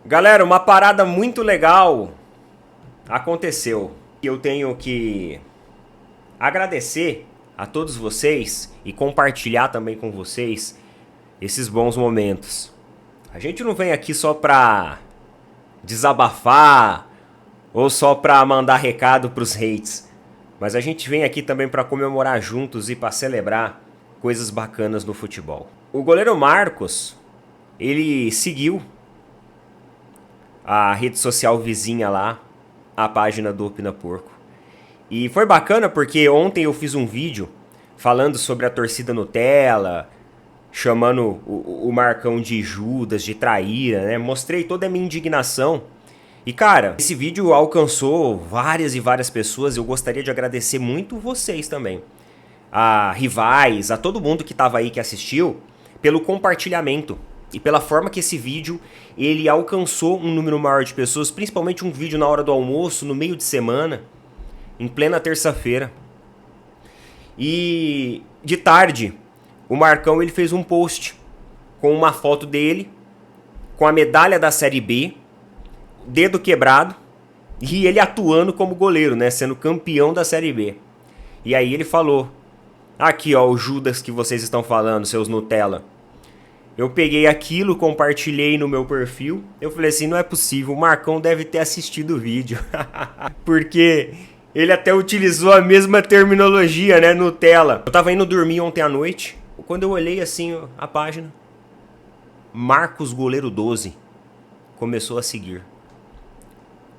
Galera, uma parada muito legal aconteceu. Eu tenho que agradecer a todos vocês e compartilhar também com vocês esses bons momentos. A gente não vem aqui só pra desabafar ou só pra mandar recado pros hates, mas a gente vem aqui também pra comemorar juntos e pra celebrar coisas bacanas no futebol. O goleiro Marcos, ele seguiu a rede social vizinha lá, a página do Opina Porco. E foi bacana porque ontem eu fiz um vídeo falando sobre a torcida Nutella, chamando o Marcão de Judas, de traíra, né? Mostrei toda a minha indignação. E cara, esse vídeo alcançou várias e várias pessoas. Eu gostaria de agradecer muito vocês também. A rivais, a todo mundo que tava aí, que assistiu, pelo compartilhamento. E pela forma que esse vídeo, ele alcançou um número maior de pessoas, principalmente um vídeo na hora do almoço, no meio de semana, em plena terça-feira. E de tarde, o Marcão ele fez um post com uma foto dele, com a medalha da Série B, dedo quebrado, e ele atuando como goleiro, né, sendo campeão da Série B. E aí ele falou, aqui ó, o Judas que vocês estão falando, seus Nutella. Eu peguei aquilo, compartilhei no meu perfil. Eu falei assim, não é possível, o Marcão deve ter assistido o vídeo. Porque ele até utilizou a mesma terminologia, né, Nutella. Eu tava indo dormir ontem à noite, quando eu olhei assim a página, Marcos Goleiro 12 começou a seguir.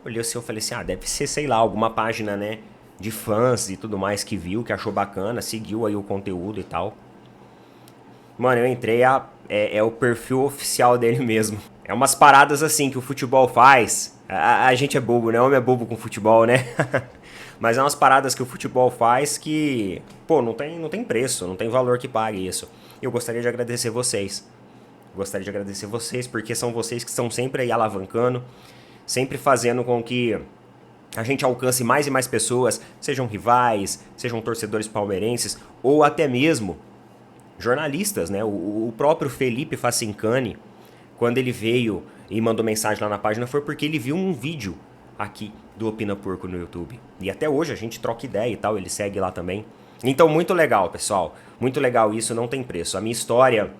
Olhei assim, eu falei assim, deve ser, sei lá, alguma página, né, de fãs e tudo mais que viu, que achou bacana, seguiu aí o conteúdo e tal. Mano, eu entrei, é o perfil oficial dele mesmo. É umas paradas assim que o futebol faz. A gente é bobo, né? Homem é bobo com futebol, né? Mas é umas paradas que o futebol faz que, pô, não tem preço, não tem valor que pague isso. Eu gostaria de agradecer vocês. Gostaria de agradecer vocês porque são vocês que estão sempre aí alavancando, sempre fazendo com que a gente alcance mais e mais pessoas, sejam rivais, sejam torcedores palmeirenses ou até mesmo jornalistas, né? O próprio Felipe Facincani, quando ele veio e mandou mensagem lá na página, foi porque ele viu um vídeo aqui do Opina Porco no YouTube. E até hoje a gente troca ideia e tal, ele segue lá também. Então, muito legal, pessoal. Muito legal isso, não tem preço. A minha história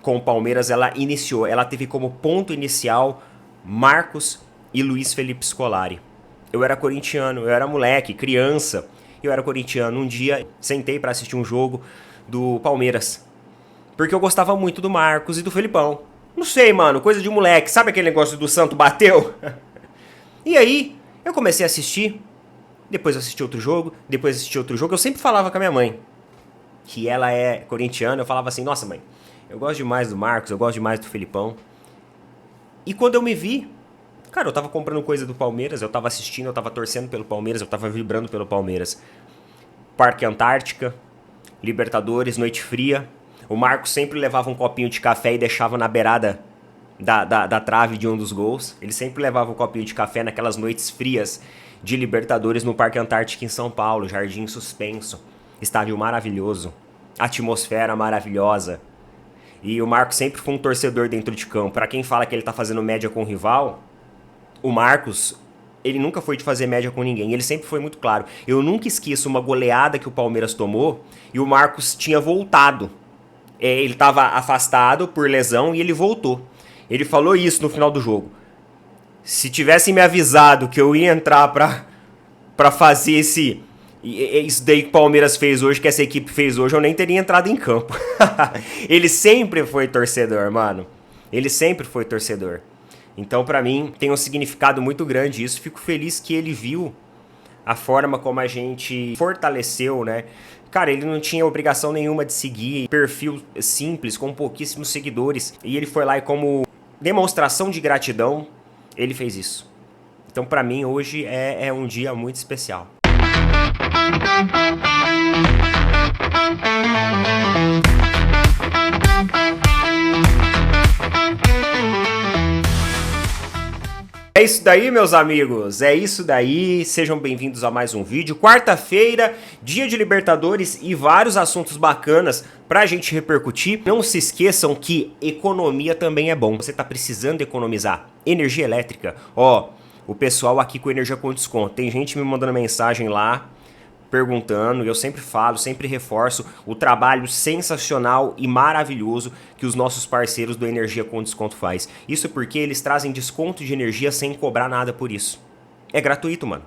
com o Palmeiras, ela iniciou, ela teve como ponto inicial Marcos e Luiz Felipe Scolari. Eu era corintiano, eu era moleque, criança. Eu era corintiano, um dia sentei pra assistir um jogo do Palmeiras. Porque eu gostava muito do Marcos e do Felipão. Não sei, mano, coisa de moleque. Sabe aquele negócio do santo bateu? E aí, eu comecei a assistir. Depois assisti outro jogo, depois assisti outro jogo. Eu sempre falava com a minha mãe, que ela é corintiana. Eu falava assim, nossa mãe, eu gosto demais do Marcos, eu gosto demais do Felipão. E quando eu me vi, cara, eu tava comprando coisa do Palmeiras, eu tava assistindo, eu tava torcendo pelo Palmeiras, eu tava vibrando pelo Palmeiras. Parque Antártica, Libertadores, noite fria. O Marcos sempre levava um copinho de café e deixava na beirada da trave de um dos gols. Ele sempre levava um copinho de café naquelas noites frias de Libertadores no Parque Antártica em São Paulo. Jardim suspenso, estádio maravilhoso, atmosfera maravilhosa. E o Marcos sempre foi um torcedor dentro de campo. Pra quem fala que ele tá fazendo média com o rival, o Marcos, ele nunca foi de fazer média com ninguém, ele sempre foi muito claro. Eu nunca esqueço uma goleada que o Palmeiras tomou e o Marcos tinha voltado. Ele estava afastado por lesão e ele voltou. Ele falou isso no final do jogo. Se tivessem me avisado que eu ia entrar pra fazer isso daí que o Palmeiras fez hoje, que essa equipe fez hoje, eu nem teria entrado em campo. Ele sempre foi torcedor, mano. Ele sempre foi torcedor. Então, pra mim, tem um significado muito grande isso. Fico feliz que ele viu a forma como a gente fortaleceu, né? Cara, ele não tinha obrigação nenhuma de seguir perfil simples, com pouquíssimos seguidores. E ele foi lá e como demonstração de gratidão, ele fez isso. Então, pra mim, hoje é um dia muito especial. É isso daí, meus amigos, é isso daí, sejam bem-vindos a mais um vídeo. Quarta-feira, dia de Libertadores e vários assuntos bacanas pra gente repercutir. Não se esqueçam que economia também é bom. Você tá precisando economizar energia elétrica? Ó, o pessoal aqui com energia com desconto, tem gente me mandando mensagem lá, perguntando, eu sempre falo, sempre reforço o trabalho sensacional e maravilhoso que os nossos parceiros do Energia com Desconto faz. Isso porque eles trazem desconto de energia sem cobrar nada por isso. É gratuito, mano.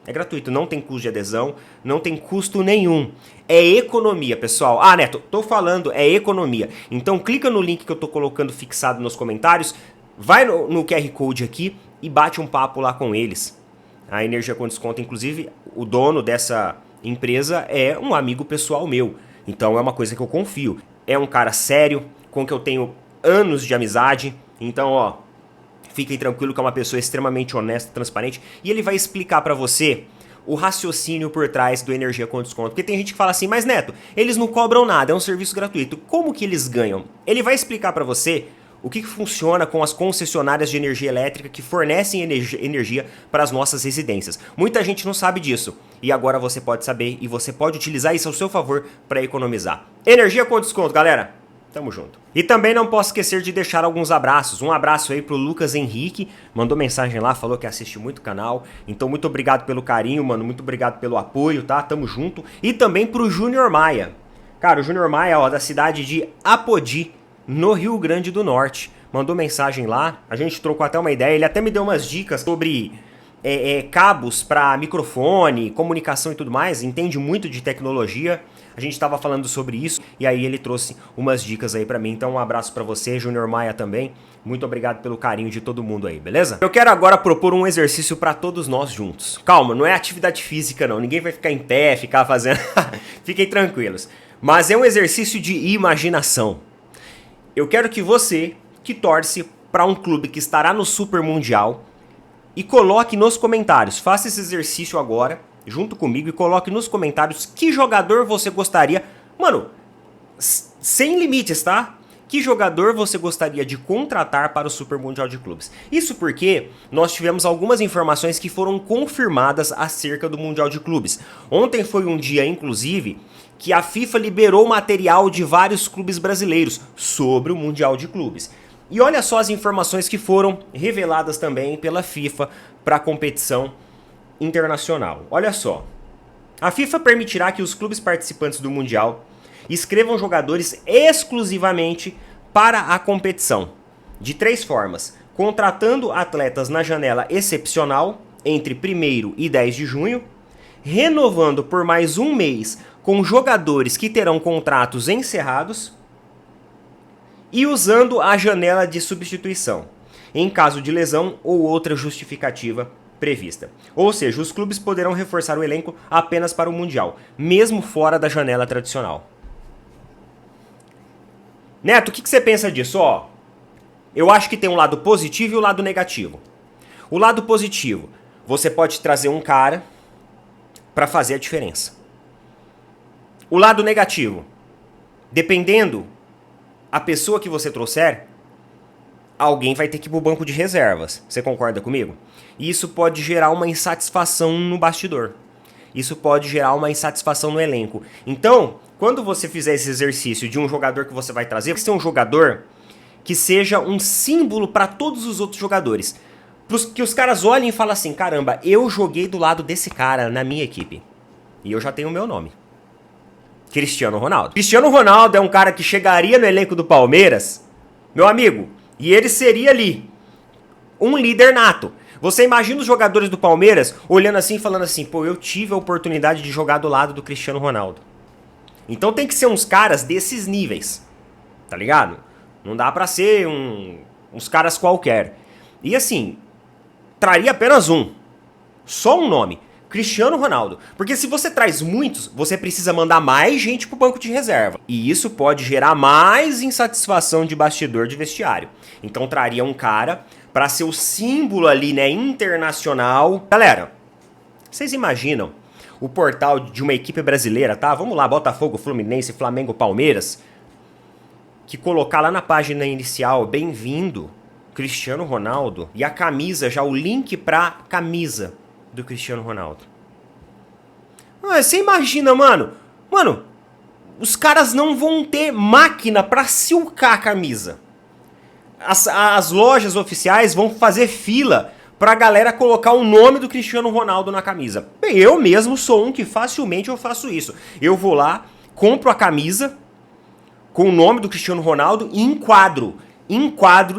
É gratuito, não tem custo de adesão, não tem custo nenhum. É economia, pessoal. Ah, Neto, tô falando, é economia. Então clica no link que eu tô colocando fixado nos comentários, vai no QR Code aqui e bate um papo lá com eles. A Energia com Desconto, inclusive, o dono dessa empresa é um amigo pessoal meu. Então é uma coisa que eu confio. É um cara sério, com que eu tenho anos de amizade. Então, ó, fiquem tranquilos que é uma pessoa extremamente honesta, transparente. E ele vai explicar pra você o raciocínio por trás do Energia com Desconto. Porque tem gente que fala assim, mas Neto, eles não cobram nada, é um serviço gratuito. Como que eles ganham? Ele vai explicar pra você o que funciona com as concessionárias de energia elétrica que fornecem energia para as nossas residências. Muita gente não sabe disso e agora você pode saber e você pode utilizar isso ao seu favor para economizar. Energia com desconto, galera! Tamo junto. E também não posso esquecer de deixar alguns abraços. Um abraço aí pro Lucas Henrique, mandou mensagem lá, falou que assiste muito o canal. Então muito obrigado pelo carinho, mano, muito obrigado pelo apoio, tá? Tamo junto. E também pro Júnior Maia. Cara, o Júnior Maia, ó, da cidade de Apodi, no Rio Grande do Norte, mandou mensagem lá, a gente trocou até uma ideia, ele até me deu umas dicas sobre cabos para microfone, comunicação e tudo mais, entende muito de tecnologia, a gente estava falando sobre isso, e aí ele trouxe umas dicas aí para mim, então um abraço para você, Júnior Maia também, muito obrigado pelo carinho de todo mundo aí, beleza? Eu quero agora propor um exercício para todos nós juntos, calma, não é atividade física não, ninguém vai ficar em pé, ficar fazendo, fiquem tranquilos, mas é um exercício de imaginação. Eu quero que você, que torce para um clube que estará no Super Mundial, e coloque nos comentários, faça esse exercício agora, junto comigo, e coloque nos comentários que jogador você gostaria, mano, sem limites, tá? Que jogador você gostaria de contratar para o Super Mundial de Clubes? Isso porque nós tivemos algumas informações que foram confirmadas acerca do Mundial de Clubes. Ontem foi um dia, inclusive, que a FIFA liberou material de vários clubes brasileiros sobre o Mundial de Clubes. E olha só as informações que foram reveladas também pela FIFA para a competição internacional. Olha só. A FIFA permitirá que os clubes participantes do Mundial escrevam jogadores exclusivamente para a competição, de 3 formas: contratando atletas na janela excepcional, entre 1º e 10 de junho, renovando por mais um mês com jogadores que terão contratos encerrados e usando a janela de substituição, em caso de lesão ou outra justificativa prevista. Ou seja, os clubes poderão reforçar o elenco apenas para o Mundial, mesmo fora da janela tradicional. Neto, o que você pensa disso? Ó, eu acho que tem um lado positivo e um lado negativo. O lado positivo, você pode trazer um cara para fazer a diferença. O lado negativo, dependendo a pessoa que você trouxer, alguém vai ter que ir pro banco de reservas. Você concorda comigo? E isso pode gerar uma insatisfação no bastidor. Isso pode gerar uma insatisfação no elenco. Então, quando você fizer esse exercício de um jogador que você vai trazer, vai ser um jogador que seja um símbolo para todos os outros jogadores. Que os caras olhem e falem assim, caramba, eu joguei do lado desse cara na minha equipe. E eu já tenho o meu nome. Cristiano Ronaldo. Cristiano Ronaldo é um cara que chegaria no elenco do Palmeiras, meu amigo, e ele seria ali um líder nato. Você imagina os jogadores do Palmeiras olhando assim e falando assim, pô, eu tive a oportunidade de jogar do lado do Cristiano Ronaldo. Então tem que ser uns caras desses níveis, tá ligado? Não dá pra ser uns caras qualquer. E assim, traria apenas um, só um nome. Cristiano Ronaldo. Porque se você traz muitos, você precisa mandar mais gente pro banco de reserva. E isso pode gerar mais insatisfação de bastidor de vestiário. Então traria um cara para ser o símbolo ali, né, internacional. Galera, vocês imaginam o portal de uma equipe brasileira, tá? Vamos lá, Botafogo, Fluminense, Flamengo, Palmeiras, que colocar lá na página inicial, bem-vindo Cristiano Ronaldo e a camisa, já o link pra camisa do Cristiano Ronaldo. Você imagina, mano, os caras não vão ter máquina pra silcar a camisa. As lojas oficiais vão fazer fila pra galera colocar o nome do Cristiano Ronaldo na camisa. Eu mesmo sou um que facilmente eu faço isso. Eu vou lá, compro a camisa com o nome do Cristiano Ronaldo e enquadro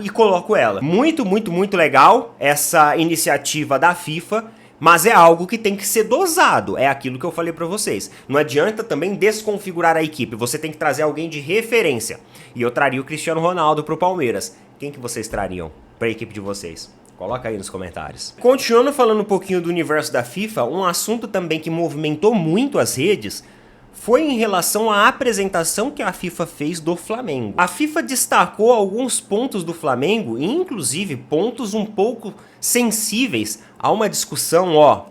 e coloco ela. Muito, muito, muito legal essa iniciativa da FIFA, mas é algo que tem que ser dosado. É aquilo que eu falei pra vocês. Não adianta também desconfigurar a equipe. Você tem que trazer alguém de referência. E eu traria o Cristiano Ronaldo pro Palmeiras. Quem que vocês trariam pra equipe de vocês? Coloca aí nos comentários. Continuando falando um pouquinho do universo da FIFA, um assunto também que movimentou muito as redes foi em relação à apresentação que a FIFA fez do Flamengo. A FIFA destacou alguns pontos do Flamengo, inclusive pontos um pouco sensíveis a uma discussão,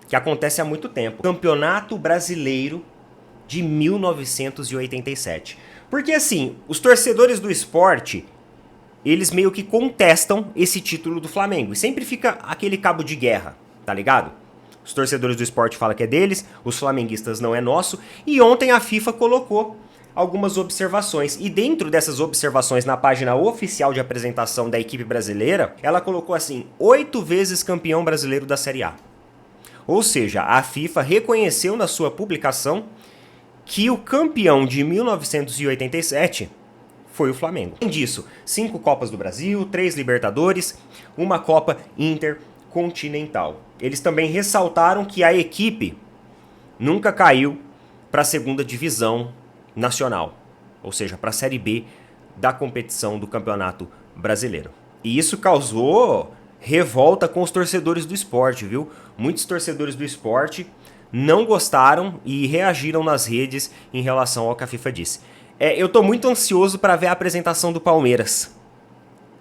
que acontece há muito tempo. Campeonato Brasileiro de 1987. Porque assim, os torcedores do esporte, eles meio que contestam esse título do Flamengo. E sempre fica aquele cabo de guerra, tá ligado? Os torcedores do esporte falam que é deles, os flamenguistas não é nosso. E ontem a FIFA colocou algumas observações. E dentro dessas observações, na página oficial de apresentação da equipe brasileira, ela colocou assim: 8 vezes campeão brasileiro da Série A. Ou seja, a FIFA reconheceu na sua publicação que o campeão de 1987 foi o Flamengo. Além disso, 5 Copas do Brasil, 3 Libertadores, uma Copa Intercontinental. Eles também ressaltaram que a equipe nunca caiu para a segunda divisão nacional, ou seja, para a Série B da competição do Campeonato Brasileiro. E isso causou revolta com os torcedores do esporte, viu? Muitos torcedores do esporte não gostaram e reagiram nas redes em relação ao que a FIFA disse. Eu tô muito ansioso para ver a apresentação do Palmeiras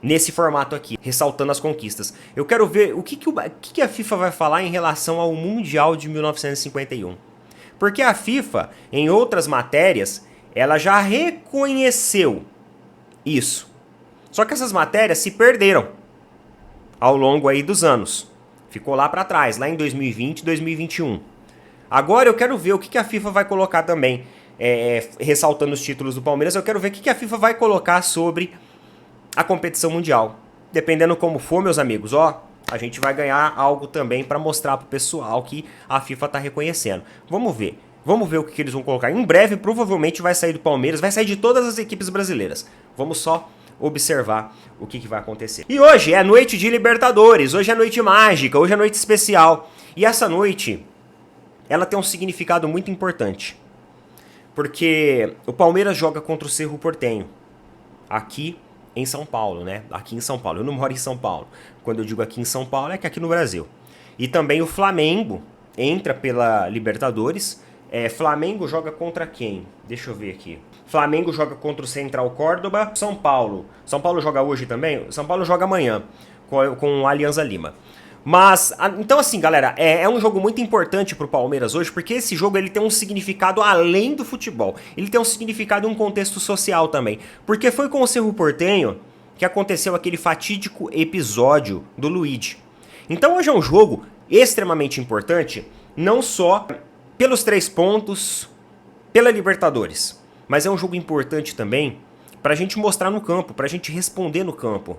nesse formato aqui, ressaltando as conquistas. Eu quero ver o que a FIFA vai falar em relação ao Mundial de 1951. Porque a FIFA, em outras matérias, ela já reconheceu isso. Só que essas matérias se perderam ao longo aí dos anos. Ficou lá para trás, lá em 2020 e 2021. Agora eu quero ver o que a FIFA vai colocar também, ressaltando os títulos do Palmeiras. Eu quero ver o que a FIFA vai colocar sobre a competição mundial. Dependendo como for, meus amigos, a gente vai ganhar algo também para mostrar pro pessoal que a FIFA tá reconhecendo. Vamos ver o que eles vão colocar. Em breve, provavelmente vai sair do Palmeiras, vai sair de todas as equipes brasileiras. Vamos só observar o que vai acontecer. E hoje é noite de Libertadores, hoje é noite mágica, hoje é noite especial. E essa noite, ela tem um significado muito importante. Porque o Palmeiras joga contra o Cerro Porteño, aqui em São Paulo, né? Aqui em São Paulo. Eu não moro em São Paulo. Quando eu digo aqui em São Paulo, é que aqui no Brasil. E também o Flamengo entra pela Libertadores. Flamengo joga contra quem? Deixa eu ver aqui. Flamengo joga contra o Central Córdoba. São Paulo. São Paulo joga hoje também? São Paulo joga amanhã com o Alianza Lima. Mas, então assim, galera, é um jogo muito importante pro Palmeiras hoje, porque esse jogo ele tem um significado além do futebol. Ele tem um significado e um contexto social também. Porque foi com o Cerro Porteño que aconteceu aquele fatídico episódio do Luigi. Então hoje é um jogo extremamente importante, não só pelos 3 pontos, pela Libertadores, mas é um jogo importante também pra gente mostrar no campo, pra gente responder no campo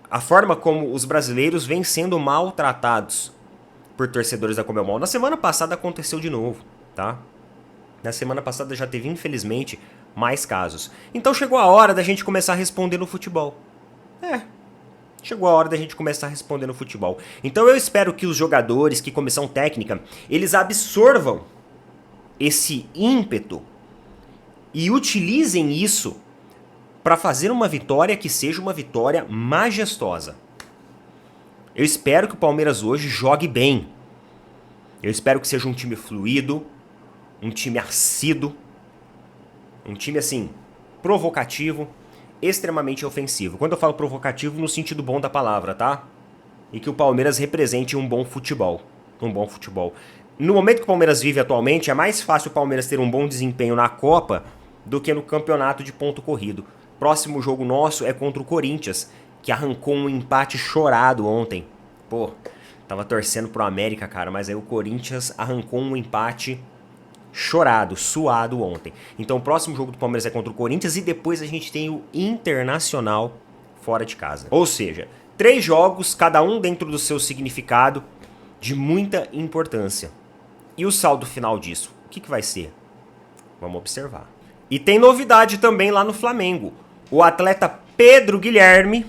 a forma como os brasileiros vêm sendo maltratados por torcedores da Conmebol. Na semana passada aconteceu de novo, tá? Na semana passada já teve, infelizmente, mais casos. Então chegou a hora da gente começar a responder no futebol. Chegou a hora da gente começar a responder no futebol. Então eu espero que os jogadores, que comissão técnica, eles absorvam esse ímpeto e utilizem isso para fazer uma vitória que seja uma vitória majestosa. Eu espero que o Palmeiras hoje jogue bem. Eu espero que seja um time fluido, um time assíduo, um time assim, provocativo, extremamente ofensivo. Quando eu falo provocativo, no sentido bom da palavra, tá? E que o Palmeiras represente um bom futebol. Um bom futebol. No momento que o Palmeiras vive atualmente, é mais fácil o Palmeiras ter um bom desempenho na Copa do que no campeonato de ponto corrido. Próximo jogo nosso é contra o Corinthians, que arrancou um empate chorado ontem. Pô, tava torcendo pro América, cara, mas aí o Corinthians arrancou um empate chorado, suado ontem. Então o próximo jogo do Palmeiras é contra o Corinthians e depois a gente tem o Internacional fora de casa. Ou seja, 3 jogos, cada um dentro do seu significado, de muita importância. E o saldo final disso, o que vai ser? Vamos observar. E tem novidade também lá no Flamengo. O atleta Pedro Guilherme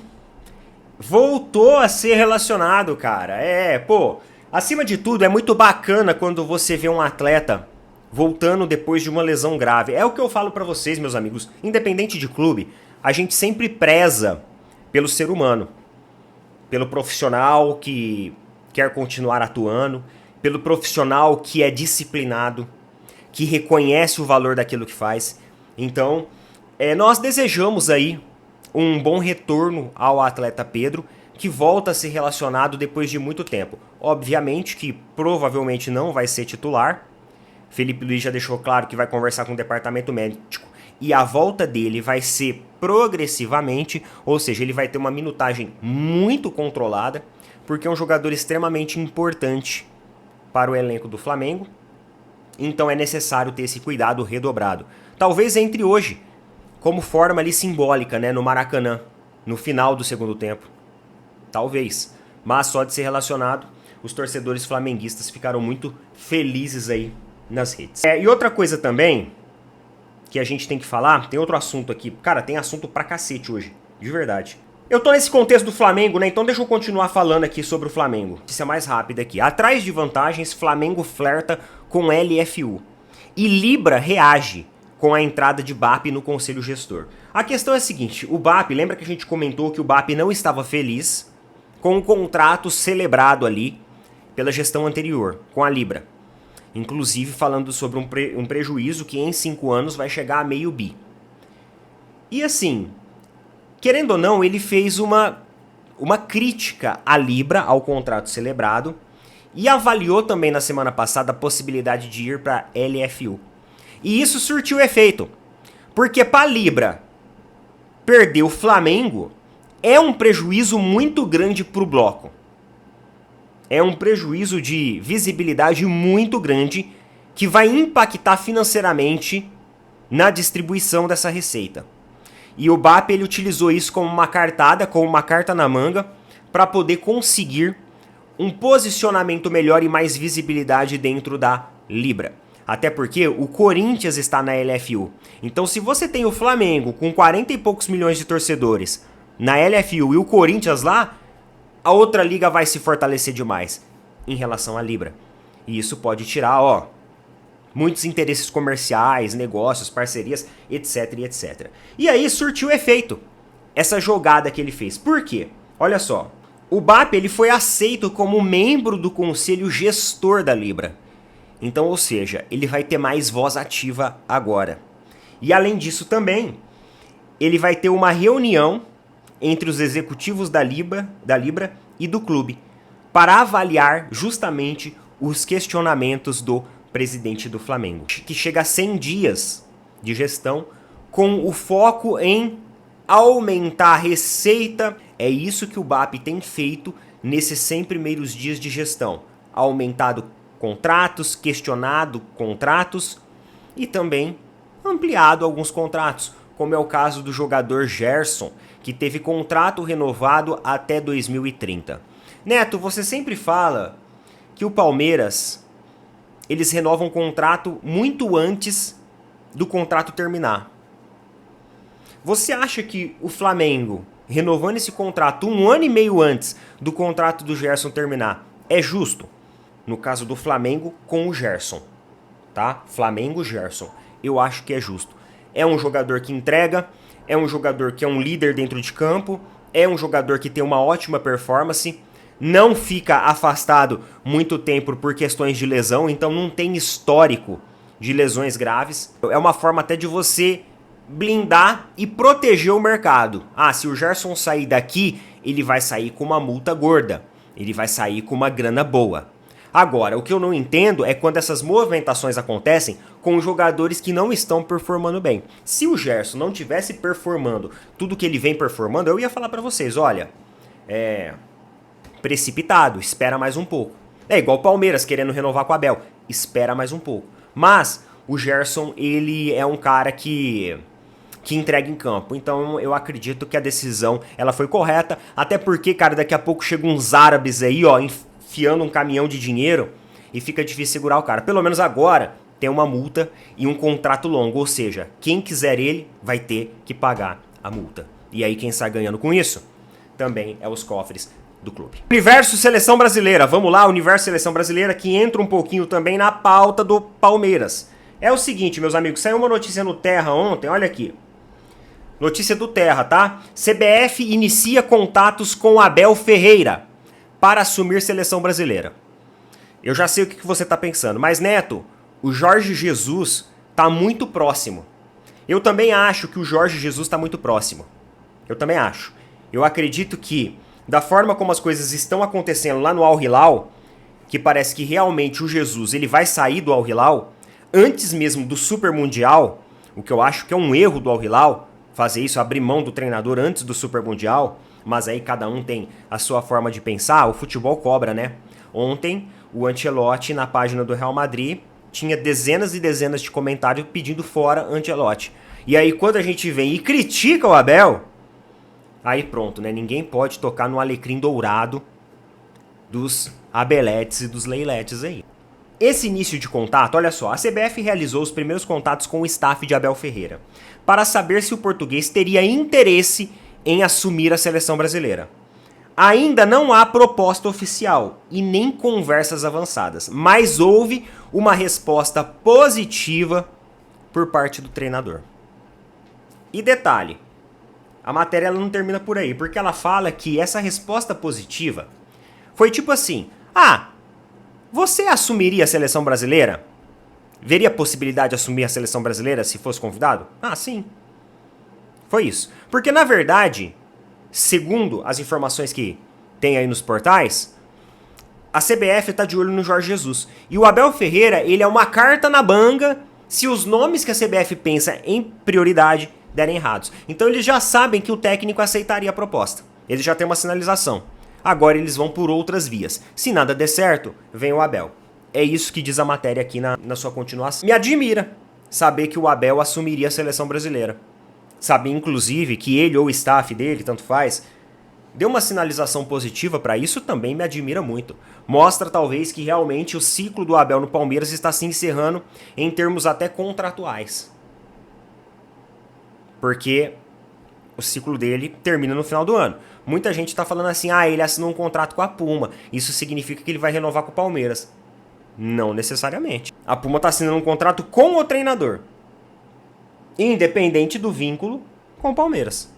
voltou a ser relacionado, cara. Acima de tudo, é muito bacana quando você vê um atleta voltando depois de uma lesão grave. É o que eu falo pra vocês, meus amigos. Independente de clube, a gente sempre preza pelo ser humano. Pelo profissional que quer continuar atuando. Pelo profissional que é disciplinado. Que reconhece o valor daquilo que faz. Então, nós desejamos aí um bom retorno ao atleta Pedro, que volta a ser relacionado depois de muito tempo. Obviamente que provavelmente não vai ser titular. Felipe Luiz já deixou claro que vai conversar com o departamento médico e a volta dele vai ser progressivamente, ou seja, ele vai ter uma minutagem muito controlada, porque é um jogador extremamente importante para o elenco do Flamengo. Então é necessário ter esse cuidado redobrado. Talvez entre hoje, como forma ali simbólica, né, no Maracanã, no final do segundo tempo. Talvez. Mas só de ser relacionado, os torcedores flamenguistas ficaram muito felizes aí nas redes. E outra coisa também que a gente tem que falar, tem outro assunto aqui. Cara, tem assunto pra cacete hoje, de verdade. Eu tô nesse contexto do Flamengo, né? Então deixa eu continuar falando aqui sobre o Flamengo. Isso é mais rápido aqui. Atrás de vantagens, Flamengo flerta com LFU. E Libra reage com a entrada de BAP no Conselho Gestor. A questão é a seguinte, o BAP, lembra que a gente comentou que o BAP não estava feliz com o contrato celebrado ali pela gestão anterior, com a Libra. Inclusive falando sobre um prejuízo que em 5 anos vai chegar a meio bi. E assim, querendo ou não, ele fez uma crítica à Libra, ao contrato celebrado, e avaliou também na semana passada a possibilidade de ir para LFU. E isso surtiu efeito, porque para a Libra perder o Flamengo é um prejuízo muito grande para o bloco. É um prejuízo de visibilidade muito grande que vai impactar financeiramente na distribuição dessa receita. E o BAP ele utilizou isso como uma cartada, como uma carta na manga, para poder conseguir um posicionamento melhor e mais visibilidade dentro da Libra. Até porque o Corinthians está na LFU. Então se você tem o Flamengo com 40 e poucos milhões de torcedores na LFU e o Corinthians lá, a outra liga vai se fortalecer demais em relação à Libra. E isso pode tirar, muitos interesses comerciais, negócios, parcerias, etc, etc. E aí surtiu efeito essa jogada que ele fez. Por quê? Olha só, o BAP ele foi aceito como membro do conselho gestor da Libra. Então, ou seja, ele vai ter mais voz ativa agora. E além disso também, ele vai ter uma reunião entre os executivos da Libra e do clube para avaliar justamente os questionamentos do presidente do Flamengo, que chega a 100 dias de gestão com o foco em aumentar a receita. É isso que o BAP tem feito nesses 100 primeiros dias de gestão. Aumentado contratos, questionado contratos e também ampliado alguns contratos, como é o caso do jogador Gerson, que teve contrato renovado até 2030. Neto, você sempre fala que o Palmeiras, eles renovam o contrato muito antes do contrato terminar. Você acha que o Flamengo, renovando esse contrato 1 ano e meio antes do contrato do Gerson terminar, é justo? No caso do Flamengo com o Gerson, tá? Flamengo-Gerson. Eu acho que é justo. É um jogador que entrega, é um jogador que é um líder dentro de campo, é um jogador que tem uma ótima performance, não fica afastado muito tempo por questões de lesão, então não tem histórico de lesões graves. É uma forma até de você blindar e proteger o mercado. Se o Gerson sair daqui, ele vai sair com uma multa gorda, ele vai sair com uma grana boa. Agora, o que eu não entendo é quando essas movimentações acontecem com jogadores que não estão performando bem. Se o Gerson não tivesse performando tudo que ele vem performando, eu ia falar pra vocês, olha, precipitado, espera mais um pouco. É igual o Palmeiras querendo renovar com o Abel, espera mais um pouco. Mas o Gerson, ele é um cara que entrega em campo. Então eu acredito que a decisão ela foi correta, até porque, cara, daqui a pouco chegam uns árabes aí, ó, enfiando um caminhão de dinheiro e fica difícil segurar o cara. Pelo menos agora tem uma multa e um contrato longo, ou seja, quem quiser ele vai ter que pagar a multa. E aí quem sai ganhando com isso também é os cofres do clube. Universo Seleção Brasileira, vamos lá, Universo Seleção Brasileira, que entra um pouquinho também na pauta do Palmeiras. É o seguinte, meus amigos, saiu uma notícia no Terra ontem, olha aqui. Notícia do Terra, tá? CBF inicia contatos com Abel Ferreira para assumir seleção brasileira. Eu já sei o que você tá pensando, mas Neto, o Jorge Jesus tá muito próximo. Eu também acho que o Jorge Jesus tá muito próximo. Eu também acho. Eu acredito que, da forma como as coisas estão acontecendo lá no Al Hilal, que parece que realmente o Jesus ele vai sair do Al Hilal, antes mesmo do Super Mundial, o que eu acho que é um erro do Al Hilal, fazer isso, abrir mão do treinador antes do Super Mundial, mas aí cada um tem a sua forma de pensar, o futebol cobra, né? Ontem, o Ancelotti, na página do Real Madrid, tinha dezenas e dezenas de comentários pedindo fora Ancelotti. E aí quando a gente vem e critica o Abel, aí pronto, né? Ninguém pode tocar no alecrim dourado dos Abeletes e dos Leiletes aí. Esse início de contato, olha só, a CBF realizou os primeiros contatos com o staff de Abel Ferreira para saber se o português teria interesse em assumir a seleção brasileira. Ainda não há proposta oficial e nem conversas avançadas, mas houve uma resposta positiva por parte do treinador. E detalhe, a matéria ela não termina por aí, porque ela fala que essa resposta positiva foi tipo assim, você assumiria a seleção brasileira? Veria a possibilidade de assumir a seleção brasileira se fosse convidado? Sim. Foi isso. Porque, na verdade, segundo as informações que tem aí nos portais, a CBF está de olho no Jorge Jesus. E o Abel Ferreira, ele é uma carta na manga se os nomes que a CBF pensa em prioridade derem errados. Então, eles já sabem que o técnico aceitaria a proposta. Eles já têm uma sinalização. Agora eles vão por outras vias. Se nada der certo, vem o Abel. É isso que diz a matéria aqui na sua continuação. Me admira saber que o Abel assumiria a seleção brasileira. Saber, inclusive, que ele ou o staff dele, tanto faz, deu uma sinalização positiva para isso também me admira muito. Mostra, talvez, que realmente o ciclo do Abel no Palmeiras está se encerrando em termos até contratuais. Porque o ciclo dele termina no final do ano. Muita gente está falando assim, ele assinou um contrato com a Puma. Isso significa que ele vai renovar com o Palmeiras. Não necessariamente. A Puma está assinando um contrato com o treinador, independente do vínculo com o Palmeiras.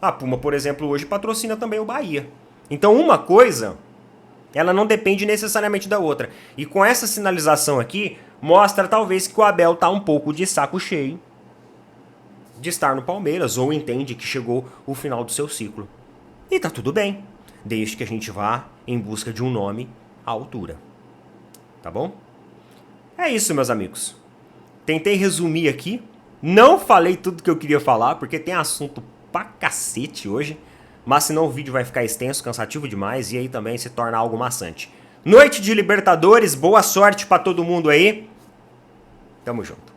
A Puma, por exemplo, hoje patrocina também o Bahia. Então uma coisa, ela não depende necessariamente da outra. E com essa sinalização aqui, mostra talvez que o Abel está um pouco de saco cheio de estar no Palmeiras, ou entende que chegou o final do seu ciclo. E tá tudo bem, desde que a gente vá em busca de um nome à altura. Tá bom? É isso, meus amigos. Tentei resumir aqui. Não falei tudo que eu queria falar, porque tem assunto pra cacete hoje. Mas senão o vídeo vai ficar extenso, cansativo demais, e aí também se torna algo maçante. Noite de Libertadores, boa sorte pra todo mundo aí. Tamo junto.